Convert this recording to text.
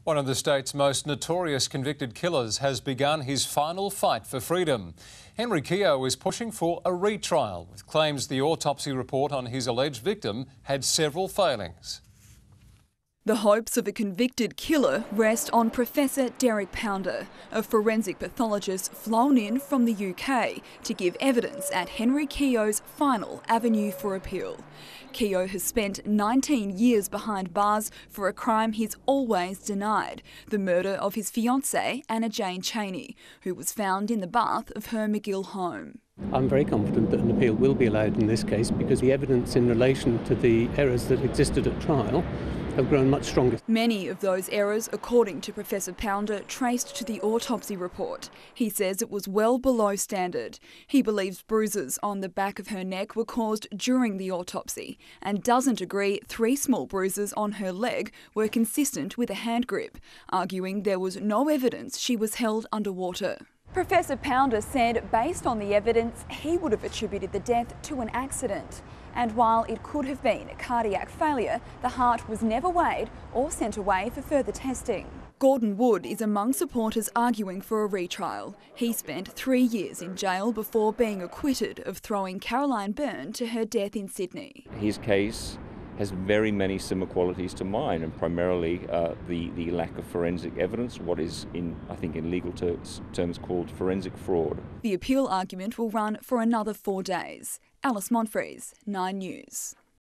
One of the state's most notorious convicted killers has begun his final fight for freedom. Henry Keogh is pushing for a retrial, with claims the autopsy report on his alleged victim had several failings. The hopes of a convicted killer rest on Professor Derek Pounder, a forensic pathologist flown in from the UK to give evidence at Henry Keogh's final avenue for appeal. Keogh has spent 19 years behind bars for a crime he's always denied, the murder of his fiancée, Anna Jane Cheney, who was found in the bath of her McGill home. I'm very confident that an appeal will be allowed in this case because the evidence in relation to the errors that existed at trial have grown much stronger. Many of those errors, according to Professor Pounder, traced to the autopsy report. He says it was well below standard. He believes bruises on the back of her neck were caused during the autopsy and doesn't agree 3 small bruises on her leg were consistent with a hand grip, arguing there was no evidence she was held underwater. Professor Pounder said based on the evidence, he would have attributed the death to an accident. And while it could have been a cardiac failure, the heart was never weighed or sent away for further testing. Gordon Wood is among supporters arguing for a retrial. He spent 3 years in jail before being acquitted of throwing Caroline Byrne to her death in Sydney. His case has very many similar qualities to mine, and primarily the lack of forensic evidence, what is, I think in legal terms called forensic fraud. The appeal argument will run for another 4 days. Alice Monfries, 9 News.